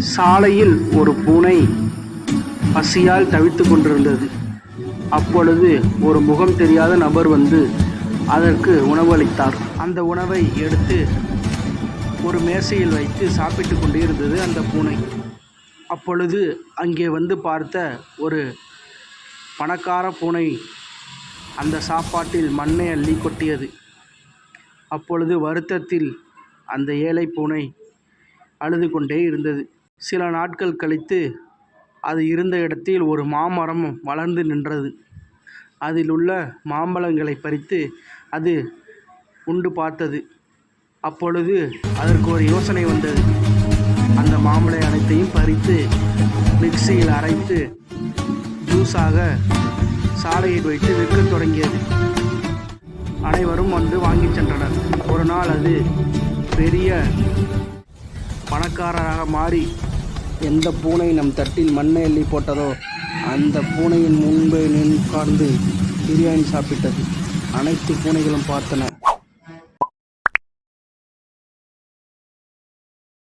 சாலையில் ஒரு பூனை பசியால் தவித்துக் கொண்டிருந்தது. அப்பொழுது ஒரு முகம் தெரியாத நபர் வந்து அதற்கு உணவு அளித்தார். அந்த உணவை எடுத்து ஒரு மேசையில் வைத்து சாப்பிட்டு கொண்டே இருந்தது அந்த பூனை. அப்பொழுது அங்கே வந்து பார்த்த ஒரு பணக்கார பூனை அந்த சாப்பாட்டில் மண்ணை அள்ளி கொட்டியது. அப்பொழுது வருத்தத்தில் அந்த ஏழை பூனை அழுது கொண்டே இருந்தது. சில நாட்கள் கழித்து அது இருந்த இடத்தில் ஒரு மாமரம் வளர்ந்து நின்றது. அதில் உள்ள மாம்பழங்களை பறித்து அது உண்டு பார்த்தது. அப்பொழுது அதற்கு ஒரு யோசனை வந்தது. அந்த மாம்பழம் அனைத்தையும் பறித்து மிக்சியில் அரைத்து ஜூஸாக சாலையில் வைத்து விற்கத் தொடங்கியது. அனைவரும் வந்து வாங்கிச் சென்றனர். ஒரு நாள் அது பெரிய பணக்காரராக மாறி எந்த பூனை நம் தட்டில் மண்ணை அள்ளி போட்டதோ அந்த பூனையின் முன்பு நின்று உட்கார்ந்து பிரியாணி சாப்பிட்டது. அனைத்து பூனைகளும் பார்த்தன.